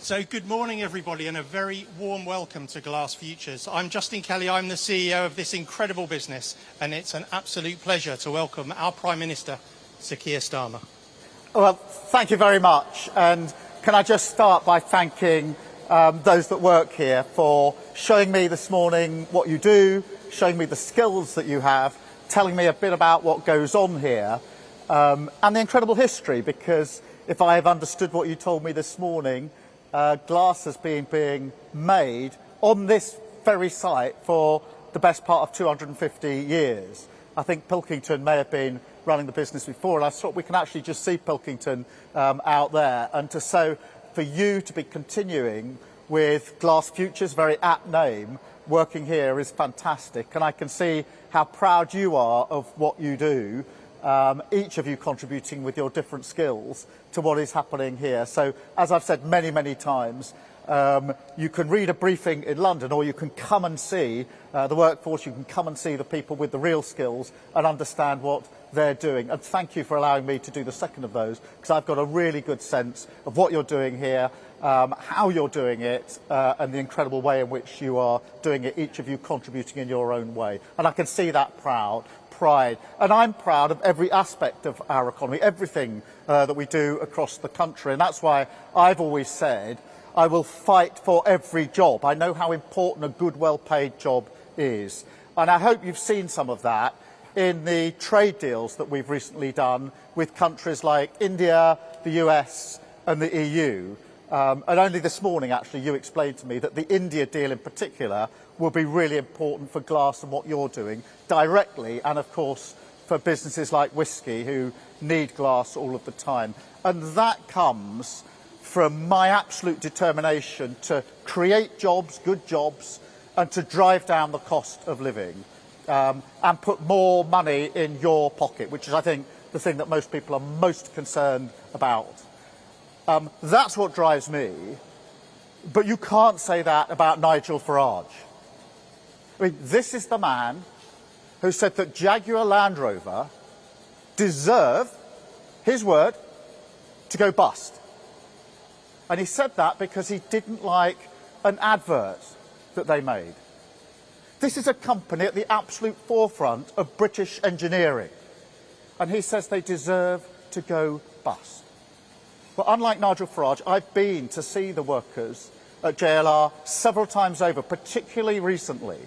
So good morning, everybody, and a very warm welcome to Glass Futures. I'm Justin Kelly. I'm the CEO of this incredible business, and it's an absolute pleasure to welcome our Prime Minister, Sir Keir Starmer. Well, thank you very much. And can I just start by thanking those that work here for showing me this morning what you do, showing me the skills that you have, telling me a bit about what goes on here, and the incredible history, because if I have understood what you told me this morning, glass has been being made on this very site for the best part of 250 years. I think Pilkington may have been running the business before, and I thought we can actually just see Pilkington out there. And so for you to be continuing with Glass Futures, very apt name, working here is fantastic. And I can see how proud you are of what you do, each of you contributing with your different skills to what is happening here. So, as I've said many, many times, you can read a briefing in London, or you can come and see the workforce, you can come and see the people with the real skills and understand what they're doing. And thank you for allowing me to do the second of those, because I've got a really good sense of what you're doing here, how you're doing it, and the incredible way in which you are doing it, each of you contributing in your own way. And I can see that pride. And I'm proud of every aspect of our economy, everything that we do across the country. And that's why I've always said I will fight for every job. I know how important a good, well-paid job is. And I hope you've seen some of that in the trade deals that we've recently done with countries like India, the US and the EU. And only this morning, actually, you explained to me that the India deal in particular will be really important for glass and what you're doing directly, and of course for businesses like whisky who need glass all of the time. And that comes from my absolute determination to create jobs, good jobs, and to drive down the cost of living and put more money in your pocket, which is, I think, the thing that most people are most concerned about. That's what drives me, but you can't say that about Nigel Farage. I mean, this is the man who said that Jaguar Land Rover deserve, his word, to go bust. And he said that because he didn't like an advert that they made. This is a company at the absolute forefront of British engineering, and he says they deserve to go bust. Well, unlike Nigel Farage, I've been to see the workers at JLR several times over, particularly recently.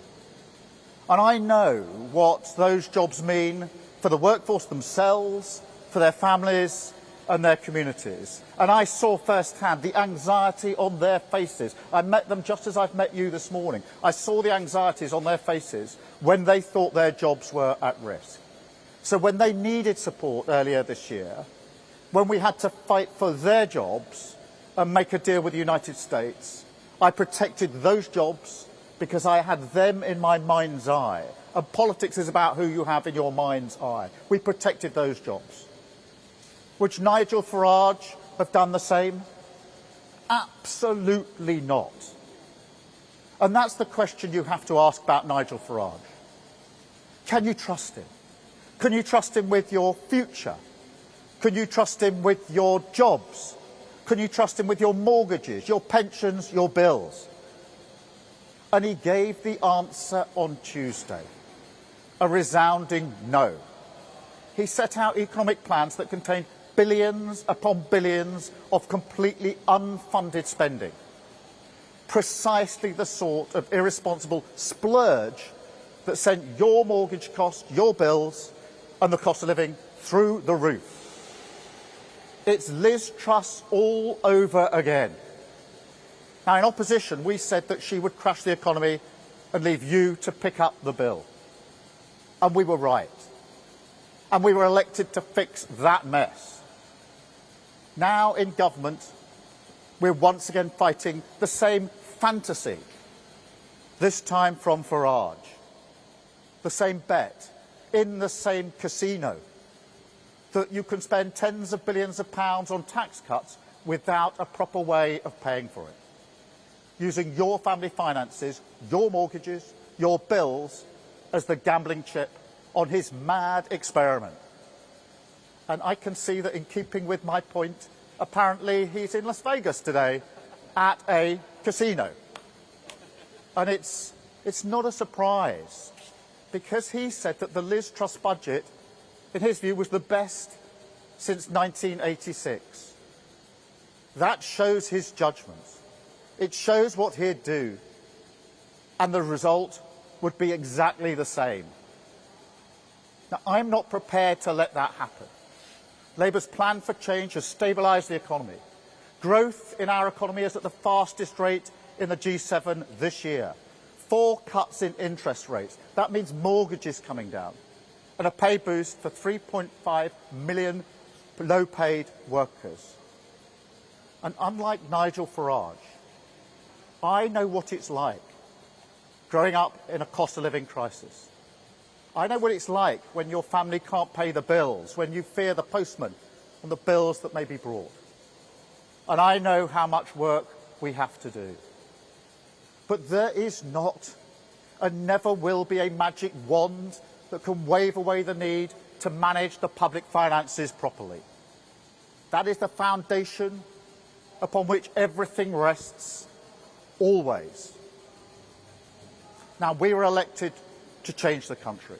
And I know what those jobs mean for the workforce themselves, for their families and their communities. And I saw firsthand the anxiety on their faces. I met them just as I've met you this morning. I saw the anxieties on their faces when they thought their jobs were at risk. So when they needed support earlier this year, when we had to fight for their jobs and make a deal with the United States, I protected those jobs because I had them in my mind's eye. And politics is about who you have in your mind's eye. We protected those jobs. Would Nigel Farage have done the same? Absolutely not. And that's the question you have to ask about Nigel Farage. Can you trust him? Can you trust him with your future? Can you trust him with your jobs? Can you trust him with your mortgages, your pensions, your bills? And he gave the answer on Tuesday, a resounding no. He set out economic plans that contained billions upon billions of completely unfunded spending, precisely the sort of irresponsible splurge that sent your mortgage costs, your bills and the cost of living through the roof. It's Liz Truss all over again. Now, in opposition, we said that she would crash the economy and leave you to pick up the bill. And we were right. And we were elected to fix that mess. Now, in government, we're once again fighting the same fantasy, this time from Farage. The same bet, in the same casino, that you can spend tens of billions of pounds on tax cuts without a proper way of paying for it. Using your family finances, your mortgages, your bills as the gambling chip on his mad experiment. And I can see that in keeping with my point, apparently he's in Las Vegas today at a casino. And it's not a surprise, because he said that the Liz Truss budget, in his view, was the best since 1986. That shows his judgment. It shows what he'd do. And the result would be exactly the same. Now, I'm not prepared to let that happen. Labour's plan for change has stabilised the economy. Growth in our economy is at the fastest rate in the G7 this year. 4 cuts in interest rates. That means mortgages coming down. And a pay boost for 3.5 million low-paid workers. And unlike Nigel Farage, I know what it's like growing up in a cost of living crisis. I know what it's like when your family can't pay the bills, when you fear the postman and the bills that may be brought. And I know how much work we have to do. But there is not and never will be a magic wand that can wave away the need to manage the public finances properly. That is the foundation upon which everything rests, always. Now, we were elected to change the country,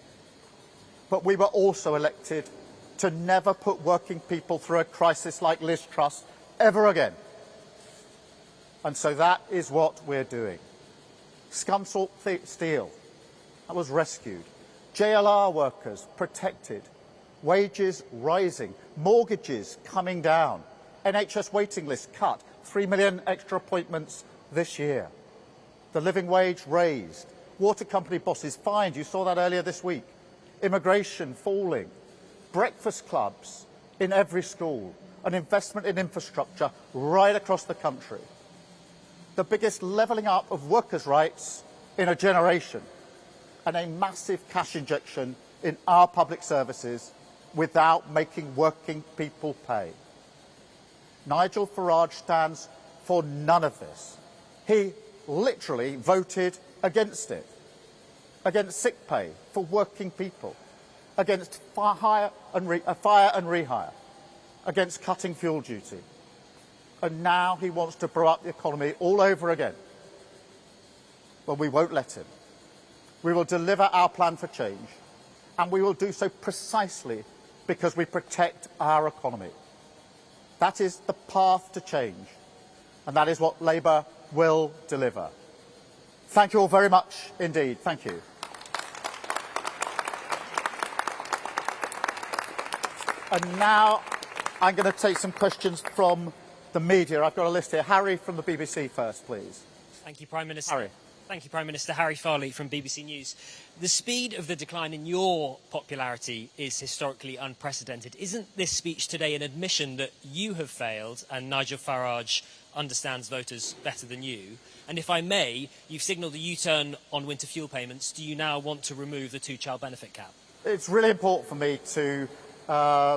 but we were also elected to never put working people through a crisis like Liz Truss ever again. And so that is what we're doing. Scunthorpe Steel, that was rescued. JLR workers protected. Wages rising. Mortgages coming down. NHS waiting lists cut. 3 million extra appointments this year. The living wage raised. Water company bosses fined. You saw that earlier this week. Immigration falling. Breakfast clubs in every school. An investment in infrastructure right across the country. The biggest levelling up of workers' rights in a generation. And a massive cash injection in our public services without making working people pay. Nigel Farage stands for none of this. He literally voted against it. Against sick pay for working people. Against fire and rehire. Against cutting fuel duty. And now he wants to blow up the economy all over again. Well, we won't let him. We will deliver our plan for change, and we will do so precisely because we protect our economy. That is the path to change, and that is what Labour will deliver. Thank you all very much indeed. Thank you. And now I'm going to take some questions from the media. I've got a list here. Harry from the BBC first, please. Thank you, Prime Minister. Harry. Thank you, Prime Minister. Harry Farley from BBC News. The speed of the decline in your popularity is historically unprecedented. Isn't this speech today an admission that you have failed and Nigel Farage understands voters better than you? And if I may, you've signalled a U-turn on winter fuel payments. Do you now want to remove the 2-child benefit cap? It's really important for me to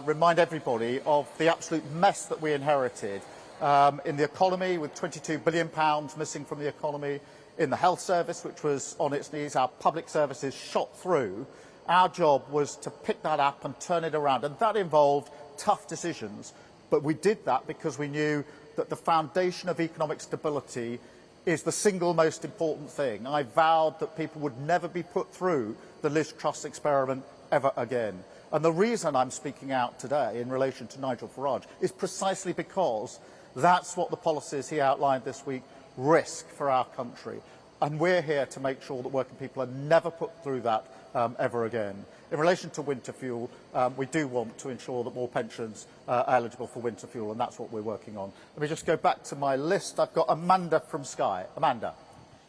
remind everybody of the absolute mess that we inherited in the economy, with £22 billion missing from the economy, in the health service, which was on its knees, our public services shot through. Our job was to pick that up and turn it around, and that involved tough decisions. But we did that because we knew that the foundation of economic stability is the single most important thing. I vowed that people would never be put through the Liz Truss experiment ever again. And the reason I'm speaking out today in relation to Nigel Farage is precisely because that's what the policies he outlined this week risk for our country. And we're here to make sure that working people are never put through that ever again. In relation to winter fuel, we do want to ensure that more pensions are eligible for winter fuel, and that's what we're working on. Let me just go back to my list. I've got Amanda from Sky. Amanda.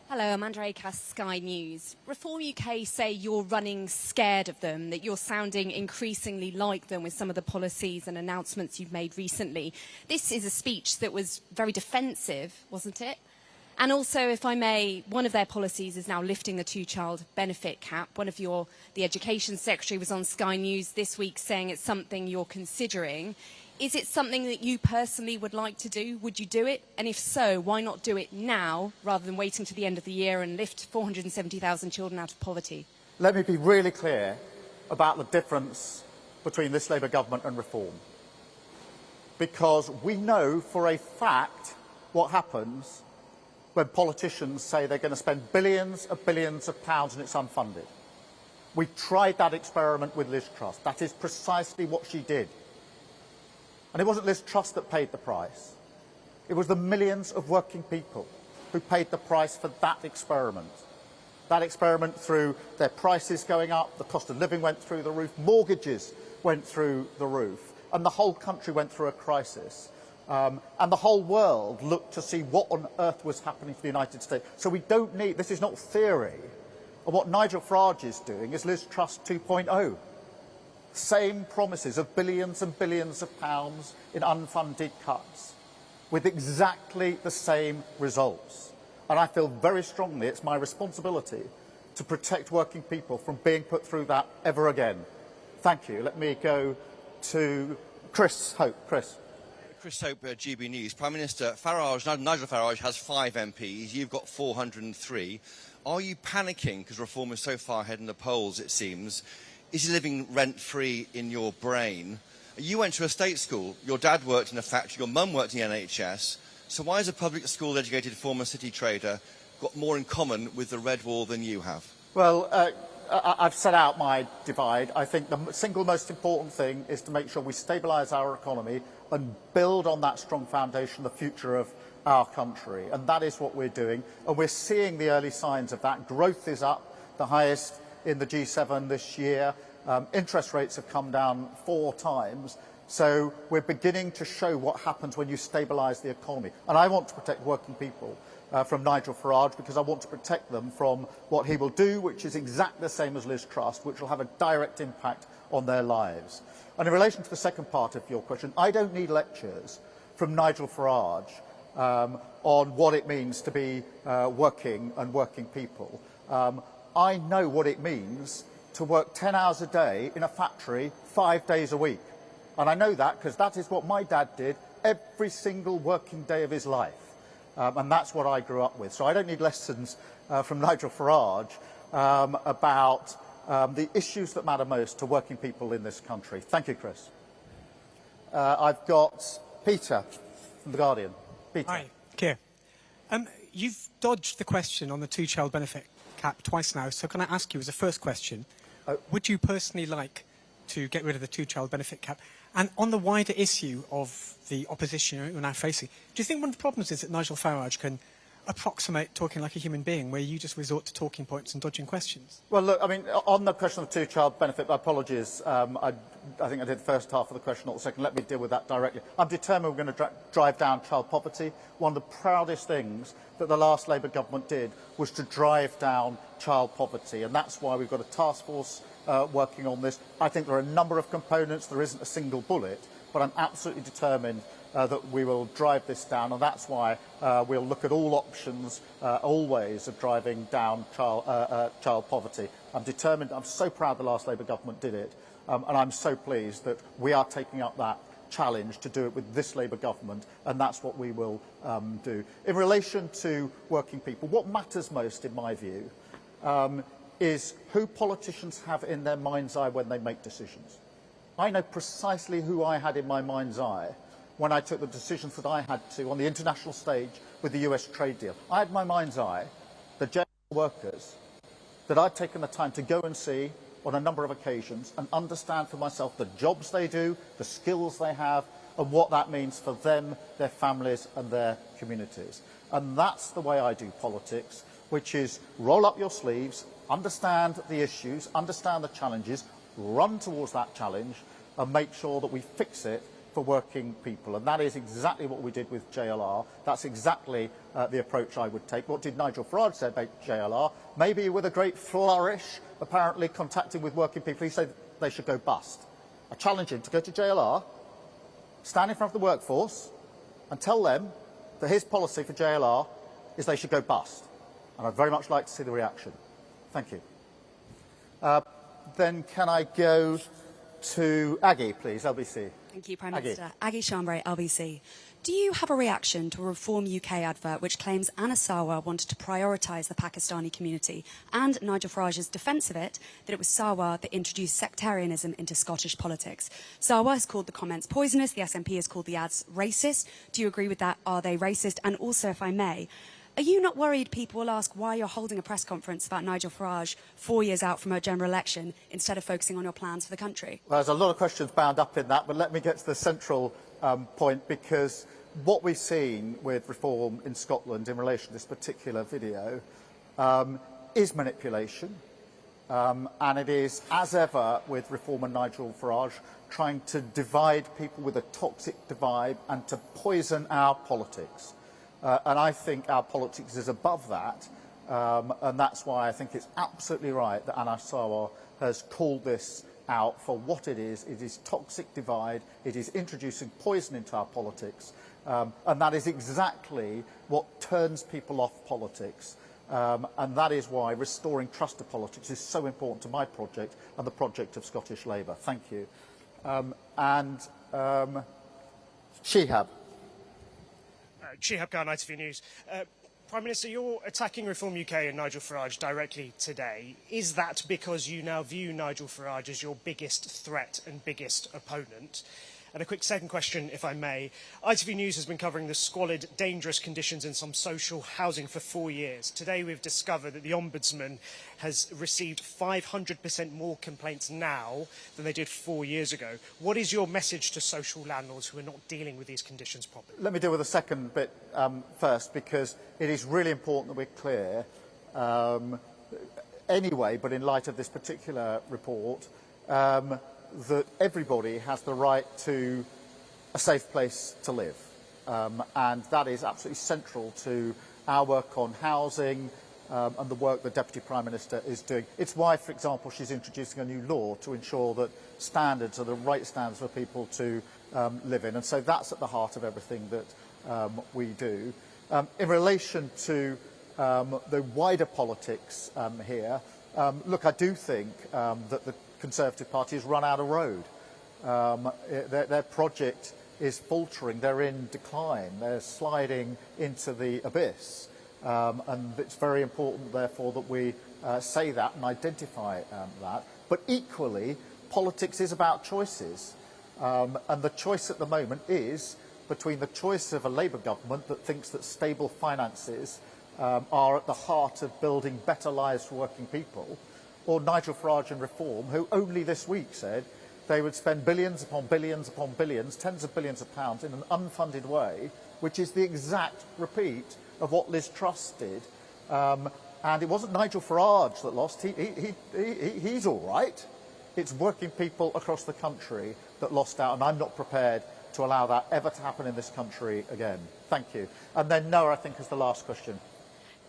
Hello, Amanda Acast, Sky News. Reform UK say you're running scared of them, that you're sounding increasingly like them with some of the policies and announcements you've made recently. This is a speech that was very defensive, wasn't it? And also, if I may, one of their policies is now lifting the 2-child benefit cap. The Education Secretary was on Sky News this week saying it's something you're considering. Is it something that you personally would like to do? Would you do it? And if so, why not do it now rather than waiting to the end of the year and lift 470,000 children out of poverty? Let me be really clear about the difference between this Labour government and reform. Because we know for a fact what happens when politicians say they're going to spend billions of pounds and it's unfunded. We tried that experiment with Liz Truss. That is precisely what she did. And it wasn't Liz Truss that paid the price. It was the millions of working people who paid the price for that experiment. That experiment through their prices going up, the cost of living went through the roof, mortgages went through the roof, and the whole country went through a crisis. And the whole world looked to see what on earth was happening to the United States. So we don't need, this is not theory. And what Nigel Farage is doing is Liz Truss 2.0. Same promises of billions and billions of pounds in unfunded cuts, with exactly the same results. And I feel very strongly it's my responsibility to protect working people from being put through that ever again. Thank you. Let me go to Chris Hope. Chris Hope, GB News. Prime Minister Farage, Nigel Farage has 5 MPs. You've got 403. Are you panicking because reform is so far ahead in the polls, it seems? Is he living rent-free in your brain? You went to a state school. Your dad worked in a factory. Your mum worked in the NHS. So why has a public school-educated former city trader got more in common with the Red Wall than you have? Well, I've set out my divide. I think the single most important thing is to make sure we stabilise our economy and build on that strong foundation the future of our country. And that is what we're doing. And we're seeing the early signs of that. Growth is up, the highest in the G7 this year. Interest rates have come down 4 times. So we're beginning to show what happens when you stabilise the economy. And I want to protect working people from Nigel Farage, because I want to protect them from what he will do, which is exactly the same as Liz Truss, which will have a direct impact on their lives. And in relation to the second part of your question, I don't need lectures from Nigel Farage on what it means to be working and working people. I know what it means to work 10 hours a day in a factory 5 days a week. And I know that because that is what my dad did every single working day of his life. And that's what I grew up with. So I don't need lessons from Nigel Farage about the issues that matter most to working people in this country. Thank you, Chris. I've got Peter from The Guardian. Peter. Hi, Keir. You've dodged the question on the 2-child benefit cap twice now, so can I ask you as a first question, would you personally like to get rid of the 2-child benefit cap? And on the wider issue of the opposition you're now facing, do you think one of the problems is that Nigel Farage can approximate talking like a human being, where you just resort to talking points and dodging questions? Well, look, I mean, on the question of the 2-child benefit, my apologies, I think I did the first half of the question, not the second. Let me deal with that directly. I'm determined we're going to drive down child poverty. One of the proudest things that the last Labour government did was to drive down child poverty, and that's why we've got a task force working on this. I think there are a number of components. There isn't a single bullet, but I'm absolutely determined that we will drive this down, and that's why we'll look at all options, all ways of driving down child poverty. I'm determined. I'm so proud the last Labour government did it, and I'm so pleased that we are taking up that challenge to do it with this Labour government, and that's what we will do. In relation to working people, what matters most, in my view, is who politicians have in their mind's eye when they make decisions. I know precisely who I had in my mind's eye when I took the decisions that I had to on the international stage with the US trade deal. I had in my mind's eye the jail workers that I'd taken the time to go and see on a number of occasions and understand for myself the jobs they do, the skills they have, and what that means for them, their families and their communities. And that's the way I do politics, which is roll up your sleeves, understand the issues, understand the challenges, run towards that challenge and make sure that we fix it for working people. And that is exactly what we did with JLR. That's exactly the approach I would take. What did Nigel Farage say about JLR? Maybe with a great flourish, apparently contacting with working people, he said they should go bust. I challenge him to go to JLR, stand in front of the workforce and tell them that his policy for JLR is they should go bust. And I'd very much like to see the reaction. Thank you. Then can I go to Aggie, please, LBC? Thank you, Prime Minister. Aggie Chambray, LBC. Do you have a reaction to a Reform UK advert which claims Anna Sarwar wanted to prioritise the Pakistani community, and Nigel Farage's defence of it, that it was Sarwar that introduced sectarianism into Scottish politics? Sarwar has called the comments poisonous, the SNP has called the ads racist. Do you agree with that? Are they racist? And also, if I may, are you not worried people will ask why you're holding a press conference about Nigel Farage 4 years out from a general election instead of focusing on your plans for the country? Well, there's a lot of questions bound up in that, but let me get to the central point, because what we've seen with reform in Scotland in relation to this particular video is manipulation, and it is, as ever with reform and Nigel Farage, trying to divide people with a toxic divide and to poison our politics. And I think our politics is above that, and that's why I think it's absolutely right that Anna Sarwar has called this out for what it is. It is toxic divide, it is introducing poison into our politics, and that is exactly what turns people off politics. And that is why restoring trust to politics is so important to my project and the project of Scottish Labour. Thank you. Shihab. Shihab Khan, ITV News. Prime Minister, you're attacking Reform UK and Nigel Farage directly today. Is that because you now view Nigel Farage as your biggest threat and biggest opponent? And a quick second question, if I may. ITV News has been covering the squalid, dangerous conditions in some social housing for 4 years. Today we've discovered that the Ombudsman has received 500% more complaints now than they did 4 years ago. What is your message to social landlords who are not dealing with these conditions properly? Let me deal with the second bit first, because it is really important that we're clear anyway, but in light of this particular report, that everybody has the right to a safe place to live. And that is absolutely central to our work on housing and the work the Deputy Prime Minister is doing. It's why, for example, she's introducing a new law to ensure that standards are the right standards for people to live in. And so that's at the heart of everything that we do. In relation to the wider politics here, look, I do think that the Conservative Party has run out of road. Their project is faltering, they're in decline, they're sliding into the abyss. And it's very important, therefore, that we say that and identify that. But equally, politics is about choices. And the choice at the moment is between the choice of a Labour government that thinks that stable finances are at the heart of building better lives for working people, or Nigel Farage and Reform, who only this week said they would spend billions upon billions upon billions, tens of billions of pounds in an unfunded way, which is the exact repeat of what Liz Truss did. And it wasn't Nigel Farage that lost. He's all right. It's working people across the country that lost out, and I'm not prepared to allow that ever to happen in this country again. Thank you. And then Noah, I think, is the last question.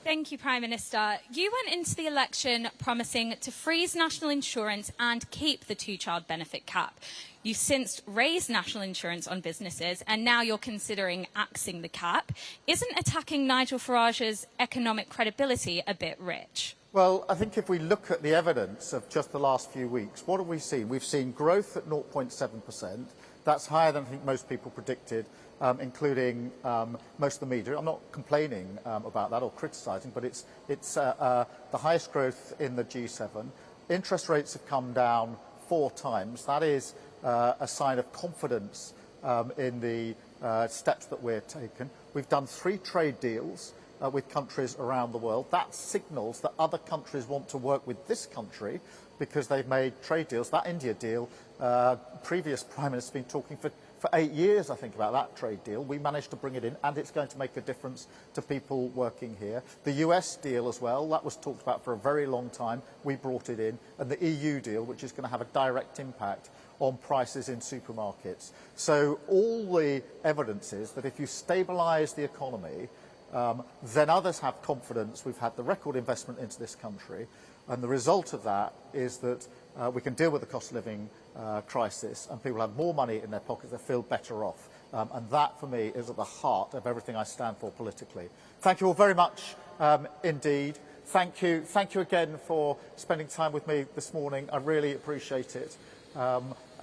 Thank you, Prime Minister. You went into the election promising to freeze national insurance and keep the two-child benefit cap. You've since raised national insurance on businesses, and now you're considering axing the cap. Isn't attacking Nigel Farage's economic credibility a bit rich? Well, I think if we look at the evidence of just the last few weeks, what have we seen? We've seen growth at 0.7%. That's higher than I think most people predicted, including most of the media. I'm not complaining about that or criticising, but it's the highest growth in the G7. Interest rates have come down 4 times. That is a sign of confidence in the steps that we're taking. We've done 3 trade deals with countries around the world. That signals that other countries want to work with this country because they've made trade deals. That India deal, previous Prime Minister's been talking for 8 years, I think, about that trade deal. We managed to bring it in, and it's going to make a difference to people working here. The US deal as well, that was talked about for a very long time. We brought it in. And the EU deal, which is going to have a direct impact on prices in supermarkets. So all the evidence is that if you stabilise the economy, then others have confidence. We've had the record investment into this country, and the result of that is that we can deal with the cost of living crisis, and people have more money in their pockets, they feel better off. And that, for me, is at the heart of everything I stand for politically. Thank you all very much indeed. Thank you again for spending time with me this morning. I really appreciate it.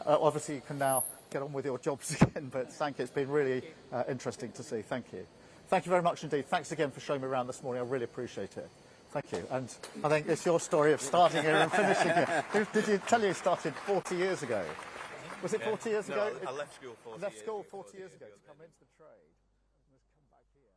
Obviously, you can now get on with your jobs again. But thank you. It's been really interesting to see. Thank you. Thank you very much indeed. Thanks again for showing me around this morning. I really appreciate it. Thank you. And I think it's your story of starting here and finishing here. Did you tell you started 40 years ago? Was it 40 years ago? I left school 40 years ago. Left school 40 years ago to come into the trade. And come back here.